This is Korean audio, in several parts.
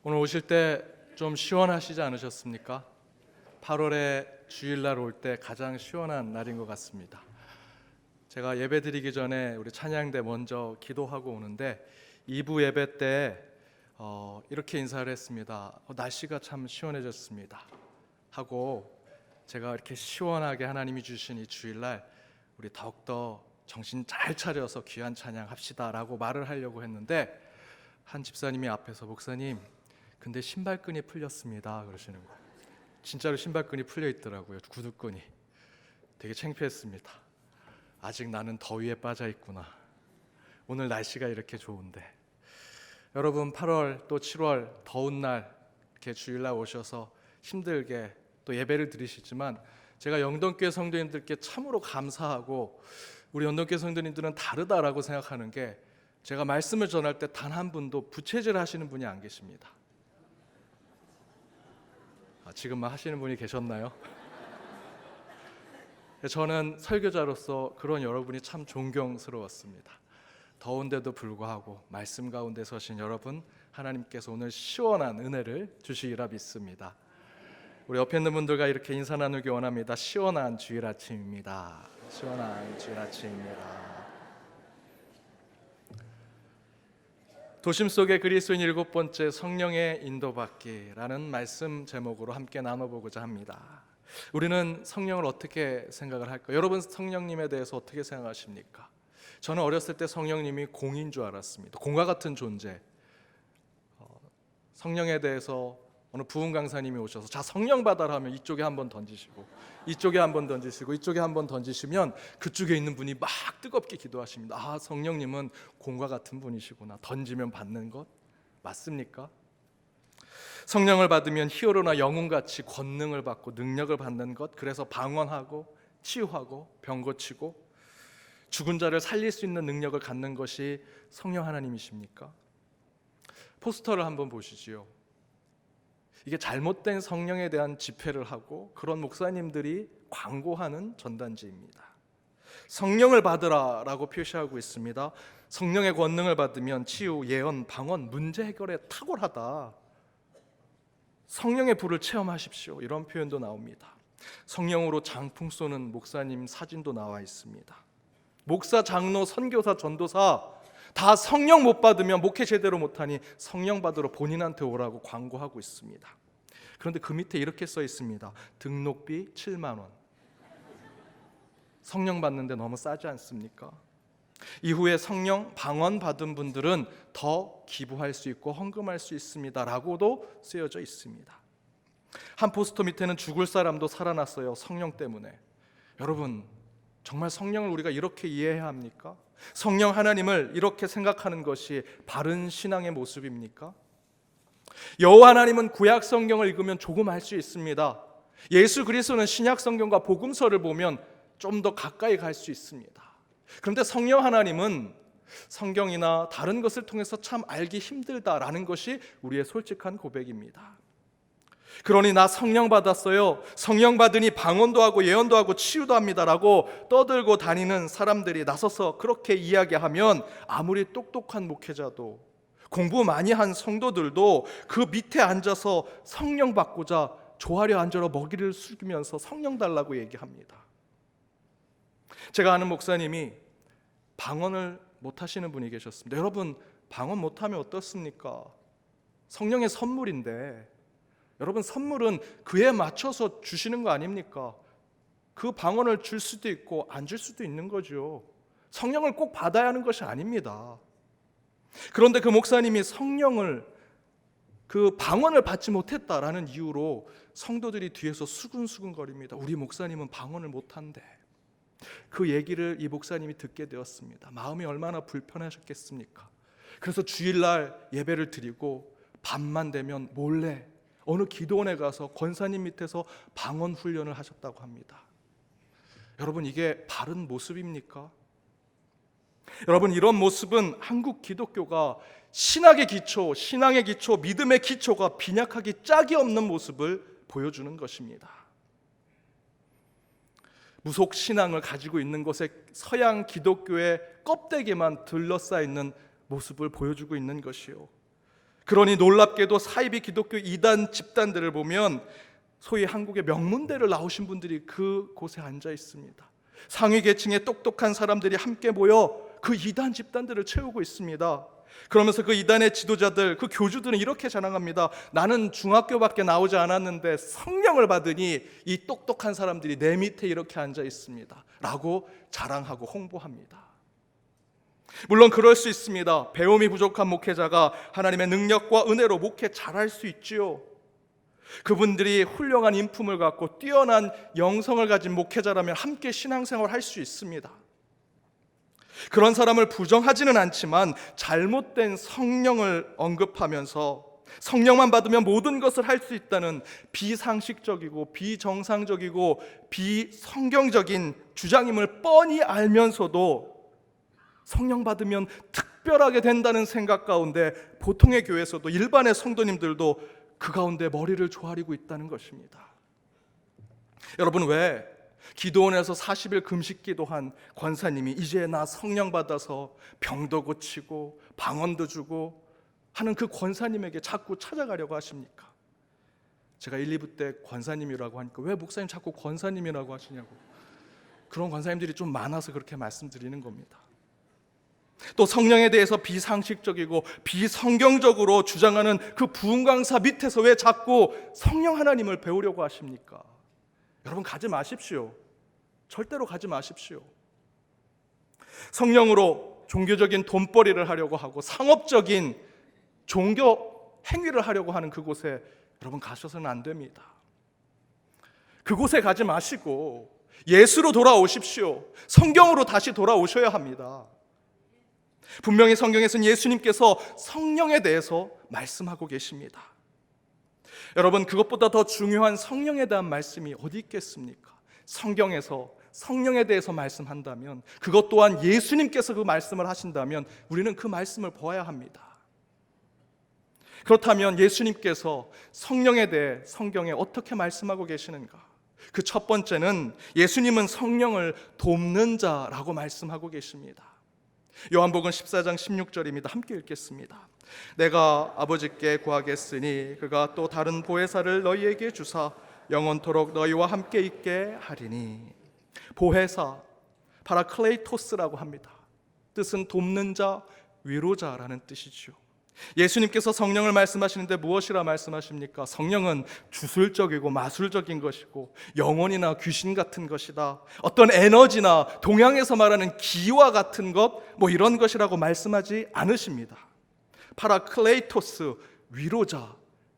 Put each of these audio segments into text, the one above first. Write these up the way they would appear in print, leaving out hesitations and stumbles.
오늘 오실 때 좀 시원하시지 않으셨습니까? 8월에 주일날 올 때 가장 시원한 날인 것 같습니다. 제가 예배 드리기 전에 우리 찬양대 먼저 기도하고 오는데 2부 예배 때 이렇게 인사를 했습니다. 날씨가 참 시원해졌습니다 하고, 제가 이렇게 시원하게 하나님이 주신 이 주일날 우리 더욱더 정신 잘 차려서 귀한 찬양 합시다 라고 말을 하려고 했는데, 한 집사님이 앞에서 목사님 근데 신발끈이 풀렸습니다 그러시는 거예요. 진짜로 신발끈이 풀려 있더라고요. 구두끈이. 되게 창피했습니다. 아직 나는 더위에 빠져 있구나. 오늘 날씨가 이렇게 좋은데. 여러분 8월 또 7월 더운 날 이렇게 주일날 오셔서 힘들게 또 예배를 드리시지만, 제가 영동교회 성도님들께 참으로 감사하고, 우리 영동교회 성도님들은 다르다라고 생각하는 게, 제가 말씀을 전할 때 단 한 분도 부채질 하시는 분이 안 계십니다. 지금만 하시는 분이 계셨나요? 저는 설교자로서 그런 여러분이 참 존경스러웠습니다. 더운데도 불구하고 말씀 가운데 서신 여러분, 하나님께서 오늘 시원한 은혜를 주시리라 믿습니다. 우리 옆에 있는 분들과 이렇게 인사 나누기 원합니다. 시원한 주일 아침입니다. 시원한 주일 아침입니다. 도심 속의 그리스도인 7번째, 성령의 인도받기라는 말씀 제목으로 함께 나눠보고자 합니다. 우리는 성령을 어떻게 생각을 할까요? 여러분 성령님에 대해서 어떻게 생각하십니까? 저는 어렸을 때 성령님이 공인 줄 알았습니다. 공과 같은 존재. 성령에 대해서 어느 부흥 강사님이 오셔서 자 성령 받아라 하면 이쪽에 한번 던지시고 이쪽에 한번 던지시고 이쪽에 한번 던지시면 그쪽에 있는 분이 막 뜨겁게 기도하십니다. 아, 성령님은 공과 같은 분이시구나. 던지면 받는 것 맞습니까? 성령을 받으면 히어로나 영웅같이 권능을 받고 능력을 받는 것, 그래서 방언하고 치유하고 병 고치고 죽은 자를 살릴 수 있는 능력을 갖는 것이 성령 하나님이십니까? 포스터를 한번 보시지요. 이게 잘못된 성령에 대한 집회를 하고 그런 목사님들이 광고하는 전단지입니다. 성령을 받으라 라고 표시하고 있습니다. 성령의 권능을 받으면 치유, 예언, 방언, 문제 해결에 탁월하다. 성령의 불을 체험하십시오. 이런 표현도 나옵니다. 성령으로 장풍 쏘는 목사님 사진도 나와 있습니다. 목사, 장로, 선교사, 전도사 다 성령 못 받으면 목회 제대로 못하니 성령 받으러 본인한테 오라고 광고하고 있습니다. 그런데 그 밑에 이렇게 써 있습니다. 등록비 7만 원. 성령 받는데 너무 싸지 않습니까? 이후에 성령 방언 받은 분들은 더 기부할 수 있고 헌금할 수 있습니다 라고도 쓰여져 있습니다. 한 포스터 밑에는 죽을 사람도 살아났어요, 성령 때문에. 여러분 정말 성령을 우리가 이렇게 이해해야 합니까? 성령 하나님을 이렇게 생각하는 것이 바른 신앙의 모습입니까? 여호와 하나님은 구약 성경을 읽으면 조금 알 수 있습니다. 예수 그리스도는 신약 성경과 복음서를 보면 좀 더 가까이 갈 수 있습니다. 그런데 성령 하나님은 성경이나 다른 것을 통해서 참 알기 힘들다라는 것이 우리의 솔직한 고백입니다. 그러니 나 성령 받았어요, 성령 받으니 방언도 하고 예언도 하고 치유도 합니다라고 떠들고 다니는 사람들이 나서서 그렇게 이야기하면, 아무리 똑똑한 목회자도 공부 많이 한 성도들도 그 밑에 앉아서 성령 받고자 조아려 앉아서 먹이를 숙이면서 성령 달라고 얘기합니다. 제가 아는 목사님이 방언을 못하시는 분이 계셨습니다. 여러분 방언 못하면 어떻습니까? 성령의 선물인데, 여러분 선물은 그에 맞춰서 주시는 거 아닙니까? 그 방언을 줄 수도 있고 안 줄 수도 있는 거죠. 성령을 꼭 받아야 하는 것이 아닙니다. 그런데 그 목사님이 성령을, 그 방언을 받지 못했다라는 이유로 성도들이 뒤에서 수근수근거립니다. 우리 목사님은 방언을 못한대. 그 얘기를 이 목사님이 듣게 되었습니다. 마음이 얼마나 불편하셨겠습니까? 그래서 주일날 예배를 드리고 밤만 되면 몰래 어느 기도원에 가서 권사님 밑에서 방언 훈련을 하셨다고 합니다. 여러분 이게 바른 모습입니까? 여러분 이런 모습은 한국 기독교가 신학의 기초, 신앙의 기초, 믿음의 기초가 빈약하기 짝이 없는 모습을 보여주는 것입니다. 무속 신앙을 가지고 있는 것에 서양 기독교의 껍데기만 둘러싸여 있는 모습을 보여주고 있는 것이요. 그러니 놀랍게도 사이비 기독교 이단 집단들을 보면 소위 한국의 명문대를 나오신 분들이 그곳에 앉아 있습니다. 상위 계층의 똑똑한 사람들이 함께 모여 그 이단 집단들을 채우고 있습니다. 그러면서 그 이단의 지도자들, 그 교주들은 이렇게 자랑합니다. 나는 중학교밖에 나오지 않았는데 성령을 받으니 이 똑똑한 사람들이 내 밑에 이렇게 앉아 있습니다 라고 자랑하고 홍보합니다. 물론 그럴 수 있습니다. 배움이 부족한 목회자가 하나님의 능력과 은혜로 목회 잘할 수 있지요. 그분들이 훌륭한 인품을 갖고 뛰어난 영성을 가진 목회자라면 함께 신앙생활을 할 수 있습니다. 그런 사람을 부정하지는 않지만 잘못된 성령을 언급하면서 성령만 받으면 모든 것을 할 수 있다는 비상식적이고 비정상적이고 비성경적인 주장임을 뻔히 알면서도 성령 받으면 특별하게 된다는 생각 가운데 보통의 교회에서도 일반의 성도님들도 그 가운데 머리를 조아리고 있다는 것입니다. 여러분, 왜 기도원에서 40일 금식 기도한 권사님이 이제 나 성령 받아서 병도 고치고 방언도 주고 하는 그 권사님에게 자꾸 찾아가려고 하십니까? 제가 1, 2부 때 권사님이라고 하니까 왜 목사님 자꾸 권사님이라고 하시냐고, 그런 권사님들이 좀 많아서 그렇게 말씀드리는 겁니다. 또 성령에 대해서 비상식적이고 비성경적으로 주장하는 그 부흥 강사 밑에서 왜 자꾸 성령 하나님을 배우려고 하십니까? 여러분, 가지 마십시오. 절대로 가지 마십시오. 성령으로 종교적인 돈벌이를 하려고 하고 상업적인 종교 행위를 하려고 하는 그곳에 여러분 가셔서는 안 됩니다. 그곳에 가지 마시고 예수로 돌아오십시오. 성경으로 다시 돌아오셔야 합니다. 분명히 성경에서는 예수님께서 성령에 대해서 말씀하고 계십니다. 여러분, 그것보다 더 중요한 성령에 대한 말씀이 어디 있겠습니까? 성경에서 성령에 대해서 말씀한다면, 그것 또한 예수님께서 그 말씀을 하신다면 우리는 그 말씀을 보아야 합니다. 그렇다면 예수님께서 성령에 대해 성경에 어떻게 말씀하고 계시는가? 그 첫 번째는 예수님은 성령을 돕는 자라고 말씀하고 계십니다. 요한복음 14장 16절입니다. 함께 읽겠습니다. 내가 아버지께 구하겠으니 그가 또 다른 보혜사를 너희에게 주사 영원토록 너희와 함께 있게 하리니. 보혜사, 파라클레이토스라고 합니다. 뜻은 돕는 자, 위로자라는 뜻이죠. 예수님께서 성령을 말씀하시는데 무엇이라 말씀하십니까? 성령은 주술적이고 마술적인 것이고 영혼이나 귀신 같은 것이다, 어떤 에너지나 동양에서 말하는 기와 같은 것, 이런 것이라고 말씀하지 않으십니다. 파라클레이토스, 위로자,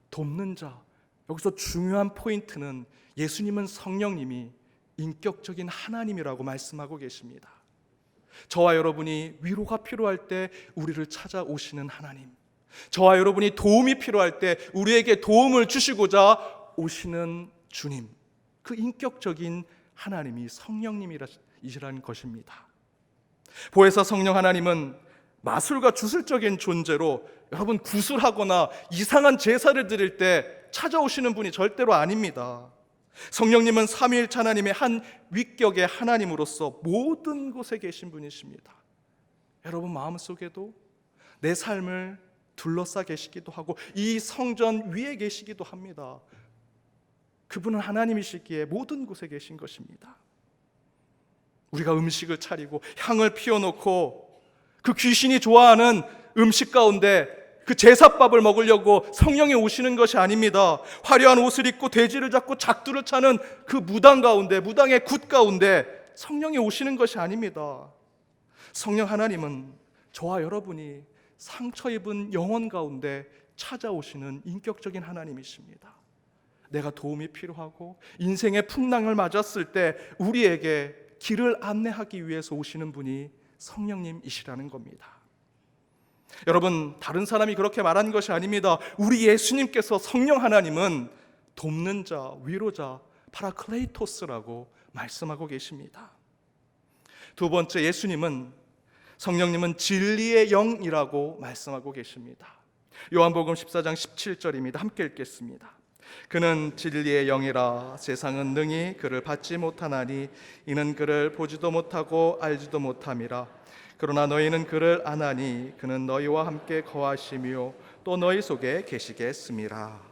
돕는 자. 여기서 중요한 포인트는 예수님은 성령님이 인격적인 하나님이라고 말씀하고 계십니다. 저와 여러분이 위로가 필요할 때 우리를 찾아오시는 하나님, 저와 여러분이 도움이 필요할 때 우리에게 도움을 주시고자 오시는 주님, 그 인격적인 하나님이 성령님이시라는 것입니다. 보혜사 성령 하나님은 마술과 주술적인 존재로 여러분 구술하거나 이상한 제사를 드릴 때 찾아오시는 분이 절대로 아닙니다. 성령님은 삼위일체 하나님의 한 위격의 하나님으로서 모든 곳에 계신 분이십니다. 여러분 마음속에도 내 삶을 둘러싸 계시기도 하고 이 성전 위에 계시기도 합니다. 그분은 하나님이시기에 모든 곳에 계신 것입니다. 우리가 음식을 차리고 향을 피워놓고 그 귀신이 좋아하는 음식 가운데 그 제사밥을 먹으려고 성령이 오시는 것이 아닙니다. 화려한 옷을 입고 돼지를 잡고 작두를 차는 그 무당 가운데, 무당의 굿 가운데 성령이 오시는 것이 아닙니다. 성령 하나님은 저와 여러분이 상처 입은 영혼 가운데 찾아오시는 인격적인 하나님이십니다. 내가 도움이 필요하고 인생의 풍랑을 맞았을 때 우리에게 길을 안내하기 위해서 오시는 분이 성령님이시라는 겁니다. 여러분, 다른 사람이 그렇게 말한 것이 아닙니다. 우리 예수님께서 성령 하나님은 돕는 자, 위로자, 파라클레이토스라고 말씀하고 계십니다. 두 번째, 성령님은 진리의 영이라고 말씀하고 계십니다. 요한복음 14장 17절입니다. 함께 읽겠습니다. 그는 진리의 영이라 세상은 능히 그를 받지 못하나니 이는 그를 보지도 못하고 알지도 못함이라. 그러나 너희는 그를 아나니 그는 너희와 함께 거하시며 또 너희 속에 계시게 했음이라.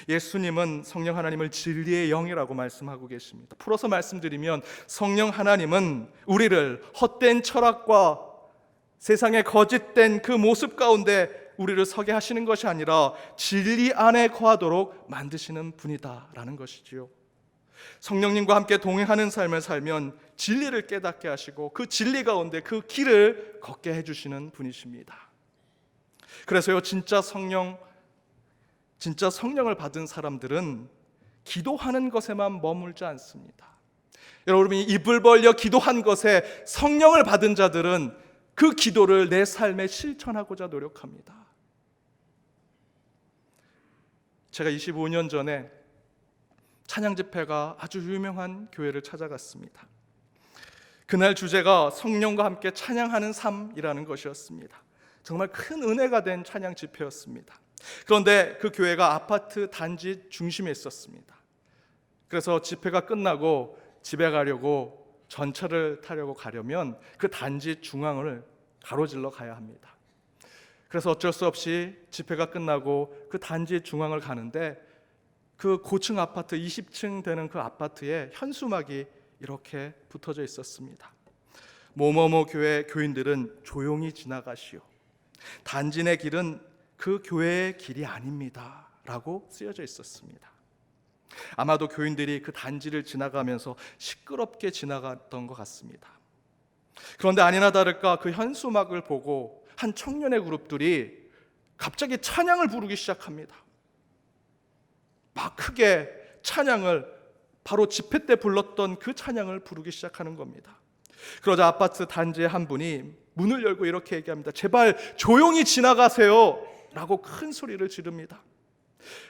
예수님은 성령 하나님을 진리의 영이라고 말씀하고 계십니다. 풀어서 말씀드리면 성령 하나님은 우리를 헛된 철학과 세상의 거짓된 그 모습 가운데 우리를 서게 하시는 것이 아니라 진리 안에 거하도록 만드시는 분이다라는 것이지요. 성령님과 함께 동행하는 삶을 살면 진리를 깨닫게 하시고 그 진리 가운데 그 길을 걷게 해주시는 분이십니다. 그래서요, 진짜 성령을 받은 사람들은 기도하는 것에만 머물지 않습니다. 여러분이 입을 벌려 기도한 것에 성령을 받은 자들은 그 기도를 내 삶에 실천하고자 노력합니다. 제가 25년 전에 찬양 집회가 아주 유명한 교회를 찾아갔습니다. 그날 주제가 성령과 함께 찬양하는 삶이라는 것이었습니다. 정말 큰 은혜가 된 찬양 집회였습니다. 그런데 그 교회가 아파트 단지 중심에 있었습니다. 그래서 집회가 끝나고 집에 가려고 전철을 타려고 가려면 그 단지 중앙을 가로질러 가야 합니다. 그래서 어쩔 수 없이 집회가 끝나고 그 단지 중앙을 가는데 그 고층 아파트 20층 되는 그 아파트에 현수막이 이렇게 붙어져 있었습니다. 뭐뭐뭐 교회 교인들은 조용히 지나가시오. 단지 내 길은 그 교회의 길이 아닙니다 라고 쓰여져 있었습니다. 아마도 교인들이 그 단지를 지나가면서 시끄럽게 지나갔던 것 같습니다. 그런데 아니나 다를까 그 현수막을 보고 한 청년의 그룹들이 갑자기 찬양을 부르기 시작합니다. 막 크게 찬양을, 바로 집회 때 불렀던 그 찬양을 부르기 시작하는 겁니다. 그러자 아파트 단지의 한 분이 문을 열고 이렇게 얘기합니다. 제발 조용히 지나가세요 라고 큰 소리를 지릅니다.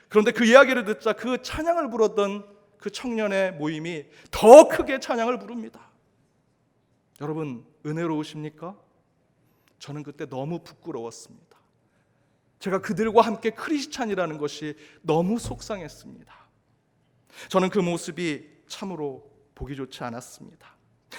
그런데 그 이야기를 듣자 그 찬양을 부르던 그 청년의 모임이 더 크게 찬양을 부릅니다. 여러분, 은혜로우십니까? 저는 그때 너무 부끄러웠습니다. 제가 그들과 함께 크리스찬이라는 것이 너무 속상했습니다. 저는 그 모습이 참으로 보기 좋지 않았습니다.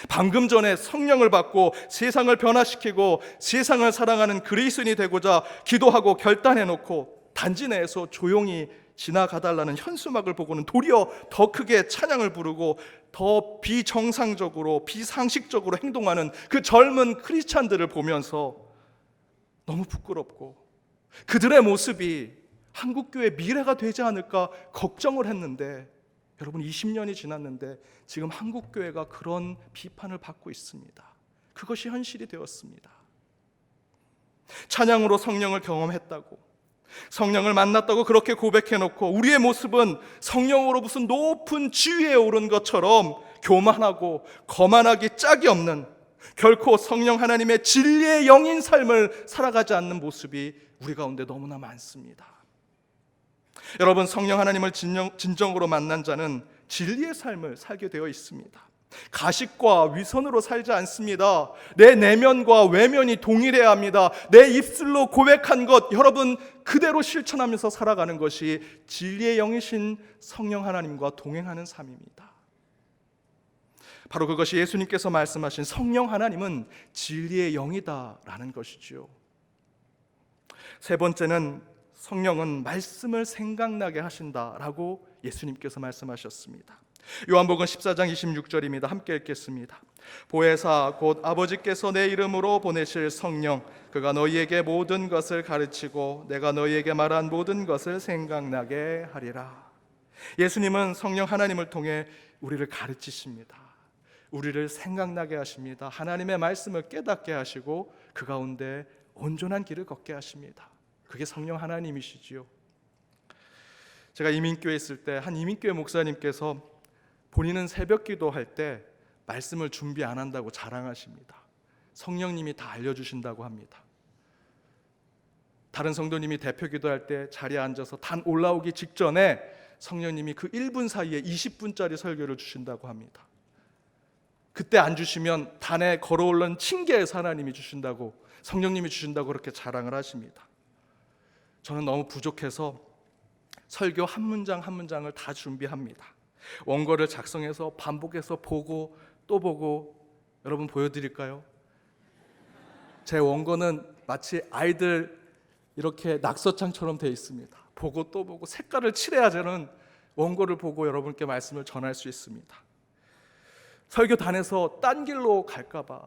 방금 전에 성령을 받고 세상을 변화시키고 세상을 사랑하는 그리스도인이 되고자 기도하고 결단해놓고 단지 내에서 조용히 지나가달라는 현수막을 보고는 도리어 더 크게 찬양을 부르고 더 비정상적으로 비상식적으로 행동하는 그 젊은 크리스찬들을 보면서 너무 부끄럽고 그들의 모습이 한국교회 미래가 되지 않을까 걱정을 했는데, 여러분 20년이 지났는데 지금 한국교회가 그런 비판을 받고 있습니다. 그것이 현실이 되었습니다. 찬양으로 성령을 경험했다고, 성령을 만났다고 그렇게 고백해놓고 우리의 모습은 성령으로 무슨 높은 지위에 오른 것처럼 교만하고 거만하기 짝이 없는, 결코 성령 하나님의 진리의 영인 삶을 살아가지 않는 모습이 우리 가운데 너무나 많습니다. 여러분, 성령 하나님을 진정으로 만난 자는 진리의 삶을 살게 되어 있습니다. 가식과 위선으로 살지 않습니다. 내 내면과 외면이 동일해야 합니다. 내 입술로 고백한 것 여러분 그대로 실천하면서 살아가는 것이 진리의 영이신 성령 하나님과 동행하는 삶입니다. 바로 그것이 예수님께서 말씀하신 성령 하나님은 진리의 영이다라는 것이죠. 세 번째는 성령은 말씀을 생각나게 하신다라고 예수님께서 말씀하셨습니다. 요한복음 14장 26절입니다. 함께 읽겠습니다. 보혜사 곧 아버지께서 내 이름으로 보내실 성령, 그가 너희에게 모든 것을 가르치고 내가 너희에게 말한 모든 것을 생각나게 하리라. 예수님은 성령 하나님을 통해 우리를 가르치십니다. 우리를 생각나게 하십니다. 하나님의 말씀을 깨닫게 하시고 그 가운데 온전한 길을 걷게 하십니다. 그게 성령 하나님이시지요. 제가 이민교회에 있을 때 한 이민교회 목사님께서 본인은 새벽 기도할 때 말씀을 준비 안 한다고 자랑하십니다. 성령님이 다 알려주신다고 합니다. 다른 성도님이 대표 기도할 때 자리에 앉아서 단 올라오기 직전에 성령님이 그 1분 사이에 20분짜리 설교를 주신다고 합니다. 그때 안 주시면 단에 걸어올른 징계에서 하나님이 주신다고, 성령님이 주신다고 그렇게 자랑을 하십니다. 저는 너무 부족해서 설교 한 문장 한 문장을 다 준비합니다. 원고를 작성해서 반복해서 보고 또 보고, 여러분 보여드릴까요? 제 원고는 마치 아이들 이렇게 낙서장처럼 되어 있습니다. 보고 또 보고 색깔을 칠해야 저는 원고를 보고 여러분께 말씀을 전할 수 있습니다. 설교단에서 딴 길로 갈까봐,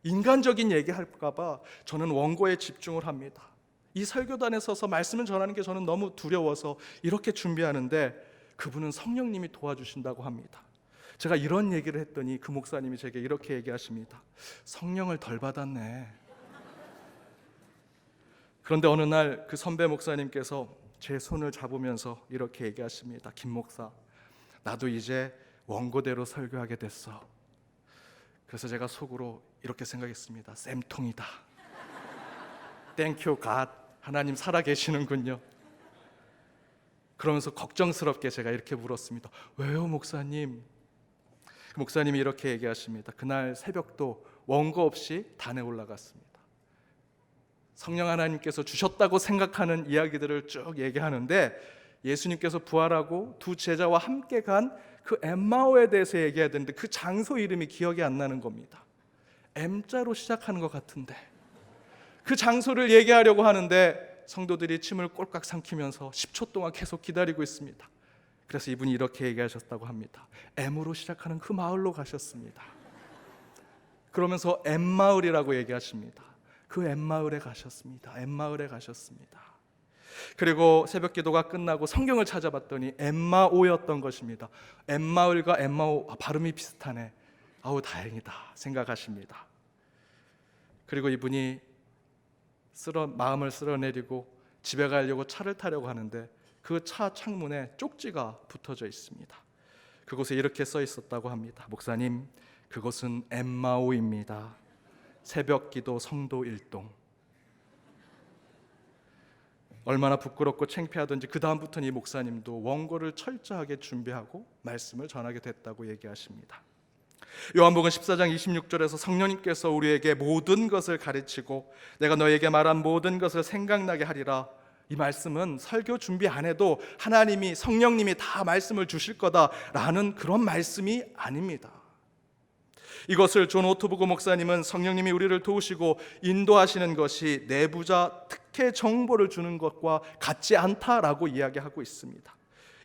인간적인 얘기할까봐 저는 원고에 집중을 합니다. 이 설교단에 서서 말씀을 전하는 게 저는 너무 두려워서 이렇게 준비하는데 그분은 성령님이 도와주신다고 합니다. 제가 이런 얘기를 했더니 그 목사님이 제게 이렇게 얘기하십니다. 성령을 덜 받았네. 그런데 어느 날 그 선배 목사님께서 제 손을 잡으면서 이렇게 얘기하십니다. 김 목사, 나도 이제 원고대로 설교하게 됐어. 그래서 제가 속으로 이렇게 생각했습니다. 쌤통이다. 땡큐 갓, 하나님 살아계시는군요. 그러면서 걱정스럽게 제가 이렇게 물었습니다. 왜요 목사님? 그 목사님이 이렇게 얘기하십니다. 그날 새벽도 원고 없이 단에 올라갔습니다. 성령 하나님께서 주셨다고 생각하는 이야기들을 쭉 얘기하는데 예수님께서 부활하고 두 제자와 함께 간 그 엠마오에 대해서 얘기해야 되는데 그 장소 이름이 기억이 안 나는 겁니다. M자로 시작하는 것 같은데 그 장소를 얘기하려고 하는데 성도들이 침을 꼴깍 삼키면서 10초 동안 계속 기다리고 있습니다. 그래서 이분이 이렇게 얘기하셨다고 합니다. M으로 시작하는 그 마을로 가셨습니다. 그러면서 M마을이라고 얘기하십니다. 그 M마을에 가셨습니다. M마을에 가셨습니다. 그리고 새벽 기도가 끝나고 성경을 찾아봤더니 엠마오였던 것입니다. M마을과 엠마오, 발음이 비슷하네. 아우 다행이다 생각하십니다. 그리고 이분이 마음을 쓸어내리고 집에 가려고 차를 타려고 하는데 그 차 창문에 쪽지가 붙어져 있습니다. 그곳에 이렇게 써 있었다고 합니다. 목사님, 그곳은 엠마오입니다. 새벽 기도 성도 일동. 얼마나 부끄럽고 창피하던지 그 다음부터는 이 목사님도 원고를 철저하게 준비하고 말씀을 전하게 됐다고 얘기하십니다. 요한복음 14장 26절에서 성령님께서 우리에게 모든 것을 가르치고 내가 너에게 말한 모든 것을 생각나게 하리라. 이 말씀은 설교 준비 안 해도 하나님이 성령님이 다 말씀을 주실 거다라는 그런 말씀이 아닙니다. 이것을 존 오토부고 목사님은 성령님이 우리를 도우시고 인도하시는 것이 내부자 특혜 정보를 주는 것과 같지 않다라고 이야기하고 있습니다.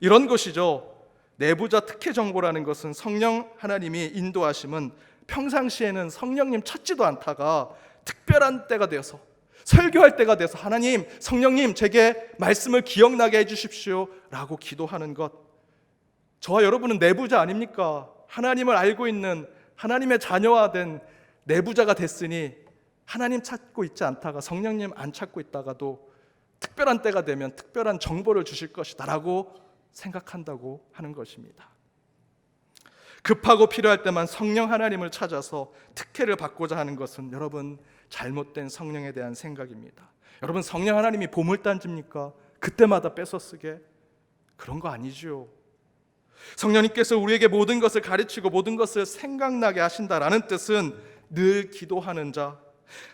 이런 것이죠. 내부자 특혜 정보라는 것은 성령 하나님이 인도하심은 평상시에는 성령님 찾지도 않다가 특별한 때가 되어서 설교할 때가 돼서 하나님, 성령님 제게 말씀을 기억나게 해주십시오 라고 기도하는 것. 저와 여러분은 내부자 아닙니까? 하나님을 알고 있는 하나님의 자녀가 된 내부자가 됐으니 하나님 찾고 있지 않다가 성령님 안 찾고 있다가도 특별한 때가 되면 특별한 정보를 주실 것이다 라고 생각한다고 하는 것입니다. 급하고 필요할 때만 성령 하나님을 찾아서 특혜를 받고자 하는 것은 여러분 잘못된 성령에 대한 생각입니다. 여러분 성령 하나님이 보물단지입니까? 그때마다 뺏어 쓰게? 그런 거 아니죠. 성령님께서 우리에게 모든 것을 가르치고 모든 것을 생각나게 하신다라는 뜻은 늘 기도하는 자,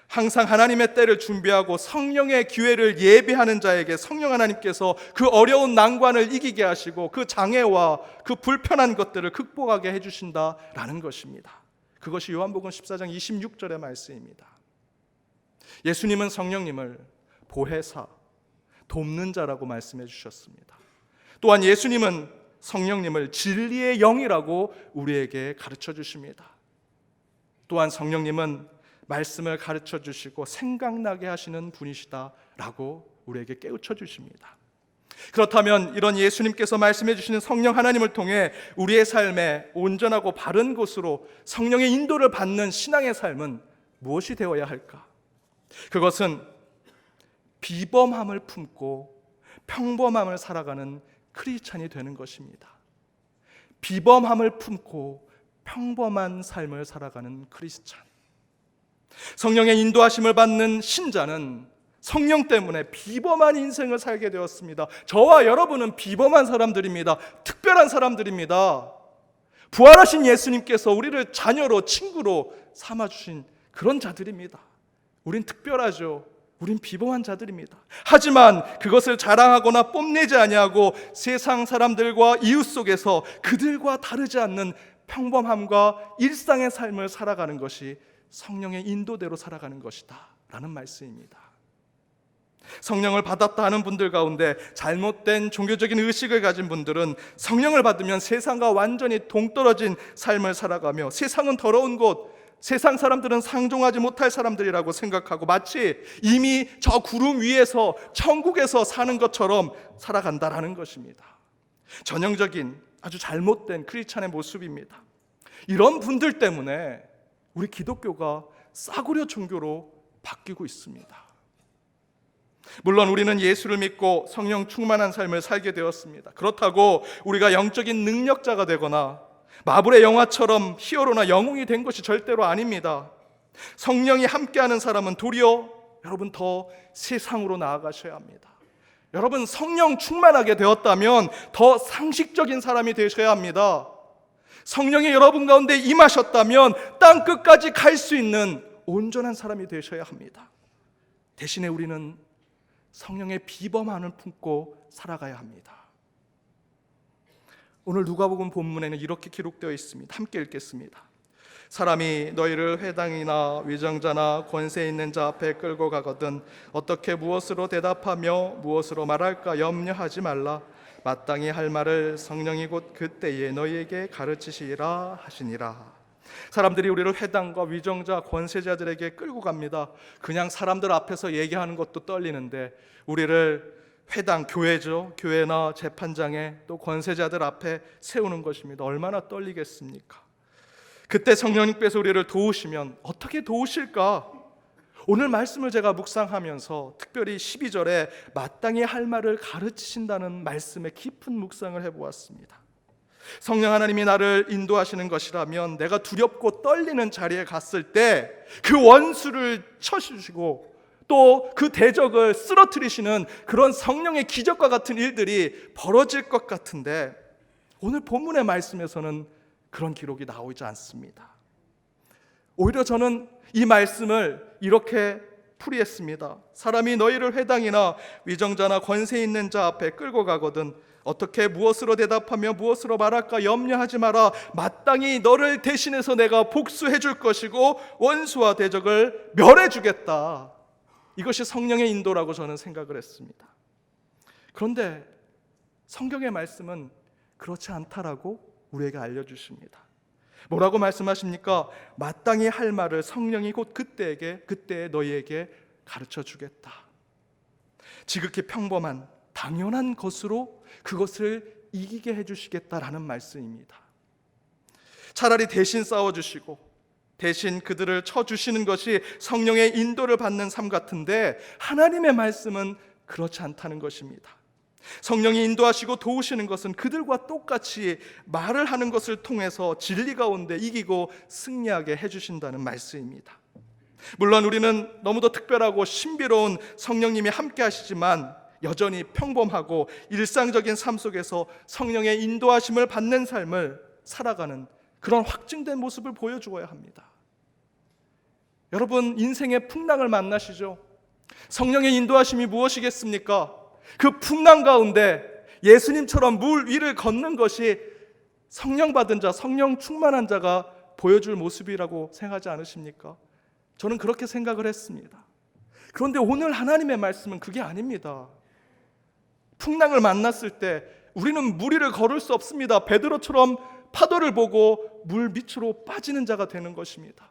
항상 하나님의 때를 준비하고 성령의 기회를 예비하는 자에게 성령 하나님께서 그 어려운 난관을 이기게 하시고 그 장애와 그 불편한 것들을 극복하게 해주신다라는 것입니다. 그것이 요한복음 14장 26절의 말씀입니다. 예수님은 성령님을 보혜사, 돕는 자라고 말씀해 주셨습니다. 또한 예수님은 성령님을 진리의 영이라고 우리에게 가르쳐 주십니다. 또한 성령님은 말씀을 가르쳐 주시고 생각나게 하시는 분이시다라고 우리에게 깨우쳐 주십니다. 그렇다면 이런 예수님께서 말씀해 주시는 성령 하나님을 통해 우리의 삶에 온전하고 바른 곳으로 성령의 인도를 받는 신앙의 삶은 무엇이 되어야 할까? 그것은 비범함을 품고 평범함을 살아가는 크리스찬이 되는 것입니다. 비범함을 품고 평범한 삶을 살아가는 크리스찬. 성령의 인도하심을 받는 신자는 성령 때문에 비범한 인생을 살게 되었습니다. 저와 여러분은 비범한 사람들입니다. 특별한 사람들입니다. 부활하신 예수님께서 우리를 자녀로 친구로 삼아주신 그런 자들입니다. 우린 특별하죠. 우린 비범한 자들입니다. 하지만 그것을 자랑하거나 뽐내지 아니하고 세상 사람들과 이웃 속에서 그들과 다르지 않는 평범함과 일상의 삶을 살아가는 것이 성령의 인도대로 살아가는 것이다 라는 말씀입니다. 성령을 받았다 하는 분들 가운데 잘못된 종교적인 의식을 가진 분들은 성령을 받으면 세상과 완전히 동떨어진 삶을 살아가며 세상은 더러운 곳, 세상 사람들은 상종하지 못할 사람들이라고 생각하고 마치 이미 저 구름 위에서 천국에서 사는 것처럼 살아간다라는 것입니다. 전형적인 아주 잘못된 크리스찬의 모습입니다. 이런 분들 때문에 우리 기독교가 싸구려 종교로 바뀌고 있습니다. 물론 우리는 예수를 믿고 성령 충만한 삶을 살게 되었습니다. 그렇다고 우리가 영적인 능력자가 되거나 마블의 영화처럼 히어로나 영웅이 된 것이 절대로 아닙니다. 성령이 함께하는 사람은 도리어 여러분 더 세상으로 나아가셔야 합니다. 여러분 성령 충만하게 되었다면 더 상식적인 사람이 되셔야 합니다. 성령이 여러분 가운데 임하셨다면 땅 끝까지 갈 수 있는 온전한 사람이 되셔야 합니다. 대신에 우리는 성령의 비범함을 품고 살아가야 합니다. 오늘 누가복음 본문에는 이렇게 기록되어 있습니다. 함께 읽겠습니다. 사람이 너희를 회당이나 위정자나 권세 있는 자 앞에 끌고 가거든 어떻게 무엇으로 대답하며 무엇으로 말할까 염려하지 말라. 마땅히 할 말을 성령이 곧 그때에 너희에게 가르치시리라 하시니라. 사람들이 우리를 회당과 위정자, 권세자들에게 끌고 갑니다. 그냥 사람들 앞에서 얘기하는 것도 떨리는데 우리를 회당, 교회죠. 교회나 재판장에 또 권세자들 앞에 세우는 것입니다. 얼마나 떨리겠습니까? 그때 성령님께서 우리를 도우시면 어떻게 도우실까? 오늘 말씀을 제가 묵상하면서 특별히 12절에 마땅히 할 말을 가르치신다는 말씀에 깊은 묵상을 해보았습니다. 성령 하나님이 나를 인도하시는 것이라면 내가 두렵고 떨리는 자리에 갔을 때 그 원수를 쳐주시고 또 그 대적을 쓰러뜨리시는 그런 성령의 기적과 같은 일들이 벌어질 것 같은데 오늘 본문의 말씀에서는 그런 기록이 나오지 않습니다. 오히려 저는 이 말씀을 이렇게 풀이했습니다. 사람이 너희를 회당이나 위정자나 권세 있는 자 앞에 끌고 가거든 어떻게 무엇으로 대답하며 무엇으로 말할까 염려하지 마라. 마땅히 너를 대신해서 내가 복수해 줄 것이고 원수와 대적을 멸해 주겠다. 이것이 성령의 인도라고 저는 생각을 했습니다. 그런데 성경의 말씀은 그렇지 않다라고 우리에게 알려주십니다. 뭐라고 말씀하십니까? 마땅히 할 말을 성령이 곧 그때에 너희에게 가르쳐 주겠다. 지극히 평범한 당연한 것으로 그것을 이기게 해주시겠다라는 말씀입니다. 차라리 대신 싸워주시고 대신 그들을 쳐주시는 것이 성령의 인도를 받는 삶 같은데 하나님의 말씀은 그렇지 않다는 것입니다. 성령이 인도하시고 도우시는 것은 그들과 똑같이 말을 하는 것을 통해서 진리 가운데 이기고 승리하게 해주신다는 말씀입니다. 물론 우리는 너무도 특별하고 신비로운 성령님이 함께 하시지만 여전히 평범하고 일상적인 삶 속에서 성령의 인도하심을 받는 삶을 살아가는 그런 확증된 모습을 보여주어야 합니다. 여러분 인생의 풍랑을 만나시죠? 성령의 인도하심이 무엇이겠습니까? 그 풍랑 가운데 예수님처럼 물 위를 걷는 것이 성령 받은 자, 성령 충만한 자가 보여줄 모습이라고 생각하지 않으십니까? 저는 그렇게 생각을 했습니다. 그런데 오늘 하나님의 말씀은 그게 아닙니다. 풍랑을 만났을 때 우리는 물 위를 걸을 수 없습니다. 베드로처럼 파도를 보고 물 밑으로 빠지는 자가 되는 것입니다.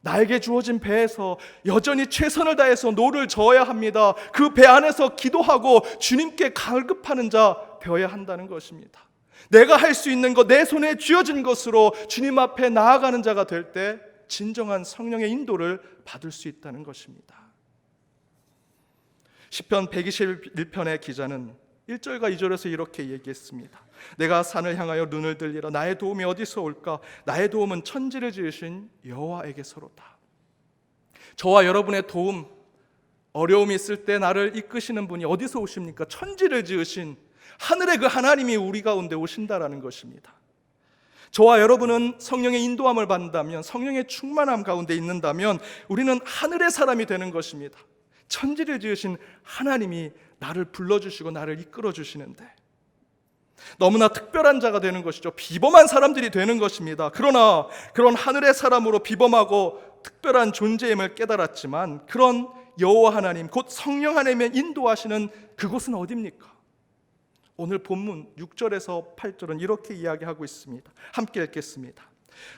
나에게 주어진 배에서 여전히 최선을 다해서 노를 저어야 합니다. 그 배 안에서 기도하고 주님께 갈급하는 자 되어야 한다는 것입니다. 내가 할 수 있는 것, 내 손에 쥐어진 것으로 주님 앞에 나아가는 자가 될 때 진정한 성령의 인도를 받을 수 있다는 것입니다. 시편 121편의 기자는 1절과 2절에서 이렇게 얘기했습니다. 내가 산을 향하여 눈을 들리라. 나의 도움이 어디서 올까? 나의 도움은 천지를 지으신 여호와에게서로다. 저와 여러분의 도움, 어려움이 있을 때 나를 이끄시는 분이 어디서 오십니까? 천지를 지으신 하늘의 그 하나님이 우리 가운데 오신다라는 것입니다. 저와 여러분은 성령의 인도함을 받는다면, 성령의 충만함 가운데 있는다면 우리는 하늘의 사람이 되는 것입니다. 천지를 지으신 하나님이 나를 불러주시고 나를 이끌어주시는데 너무나 특별한 자가 되는 것이죠. 비범한 사람들이 되는 것입니다. 그러나 그런 하늘의 사람으로 비범하고 특별한 존재임을 깨달았지만 그런 여호와 하나님 곧 성령 하나님의 인도하시는 그곳은 어디입니까? 오늘 본문 6절에서 8절은 이렇게 이야기하고 있습니다. 함께 읽겠습니다.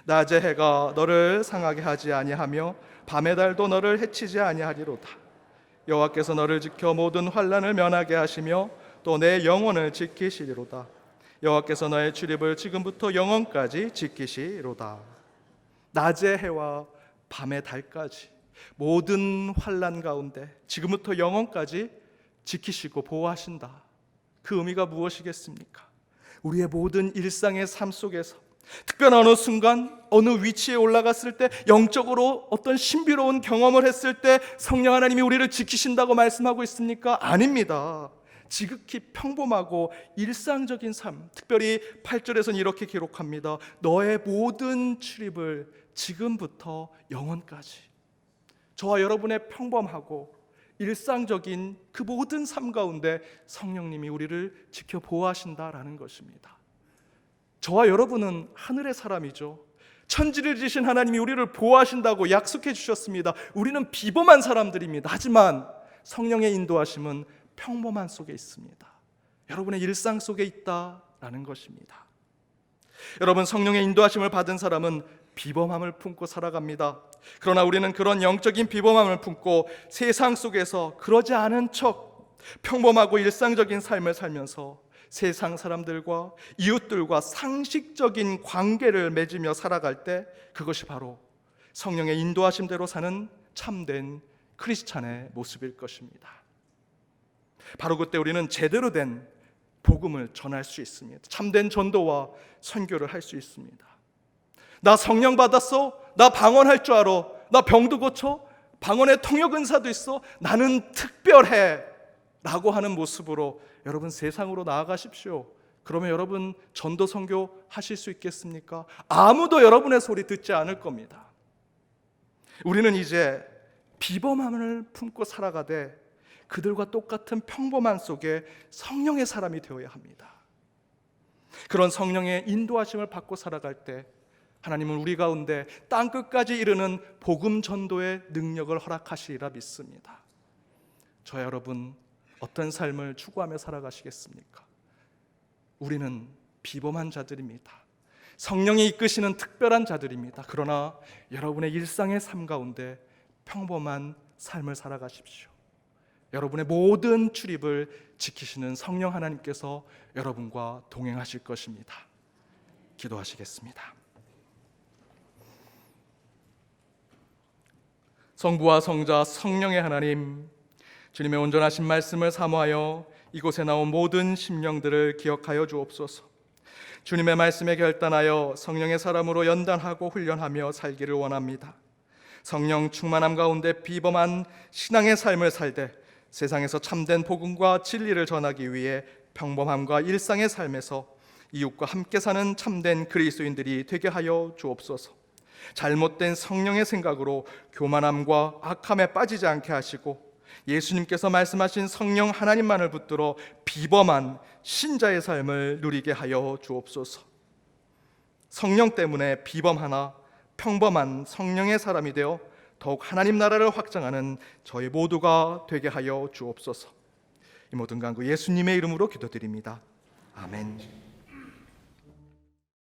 낮의 해가 너를 상하게 하지 아니하며 밤의 달도 너를 해치지 아니하리로다. 여호와께서 너를 지켜 모든 환난을 면하게 하시며 또 내 영혼을 지키시리로다. 여호와께서 너의 출입을 지금부터 영원까지 지키시리로다. 낮의 해와 밤의 달까지 모든 환난 가운데 지금부터 영원까지 지키시고 보호하신다. 그 의미가 무엇이겠습니까? 우리의 모든 일상의 삶 속에서 특별한 어느 순간 어느 위치에 올라갔을 때 영적으로 어떤 신비로운 경험을 했을 때 성령 하나님이 우리를 지키신다고 말씀하고 있습니까? 아닙니다. 지극히 평범하고 일상적인 삶, 특별히 8절에서는 이렇게 기록합니다. 너의 모든 출입을 지금부터 영원까지. 저와 여러분의 평범하고 일상적인 그 모든 삶 가운데 성령님이 우리를 지켜 보호하신다라는 것입니다. 저와 여러분은 하늘의 사람이죠. 천지를 지신 하나님이 우리를 보호하신다고 약속해 주셨습니다. 우리는 비범한 사람들입니다. 하지만 성령의 인도하심은 평범한 속에 있습니다. 여러분의 일상 속에 있다라는 것입니다. 여러분, 성령의 인도하심을 받은 사람은 비범함을 품고 살아갑니다. 그러나 우리는 그런 영적인 비범함을 품고 세상 속에서 그러지 않은 척 평범하고 일상적인 삶을 살면서 세상 사람들과 이웃들과 상식적인 관계를 맺으며 살아갈 때 그것이 바로 성령의 인도하심대로 사는 참된 크리스찬의 모습일 것입니다. 바로 그때 우리는 제대로 된 복음을 전할 수 있습니다. 참된 전도와 선교를 할 수 있습니다. 나 성령 받았어? 나 방언할 줄 알아? 나 병도 고쳐? 방언의 통역 은사도 있어? 나는 특별해 라고 하는 모습으로 여러분 세상으로 나아가십시오. 그러면 여러분 전도 선교 하실 수 있겠습니까? 아무도 여러분의 소리 듣지 않을 겁니다. 우리는 이제 비범함을 품고 살아가되 그들과 똑같은 평범한 속에 성령의 사람이 되어야 합니다. 그런 성령의 인도하심을 받고 살아갈 때 하나님은 우리 가운데 땅끝까지 이르는 복음 전도의 능력을 허락하시리라 믿습니다. 저 여러분 어떤 삶을 추구하며 살아가시겠습니까? 우리는 비범한 자들입니다. 성령이 이끄시는 특별한 자들입니다. 그러나 여러분의 일상의 삶 가운데 평범한 삶을 살아가십시오. 여러분의 모든 출입을 지키시는 성령 하나님께서 여러분과 동행하실 것입니다. 기도하시겠습니다. 성부와 성자 성령의 하나님, 주님의 온전하신 말씀을 사모하여 이곳에 나온 모든 심령들을 기억하여 주옵소서. 주님의 말씀에 결단하여 성령의 사람으로 연단하고 훈련하며 살기를 원합니다. 성령 충만함 가운데 비범한 신앙의 삶을 살되 세상에서 참된 복음과 진리를 전하기 위해 평범함과 일상의 삶에서 이웃과 함께 사는 참된 그리스도인들이 되게 하여 주옵소서. 잘못된 성령의 생각으로 교만함과 악함에 빠지지 않게 하시고 예수님께서 말씀하신 성령 하나님만을 붙들어 비범한 신자의 삶을 누리게 하여 주옵소서. 성령 때문에 비범하나 평범한 성령의 사람이 되어 더욱 하나님 나라를 확장하는 저희 모두가 되게 하여 주옵소서. 이 모든 간구 예수님의 이름으로 기도드립니다. 아멘.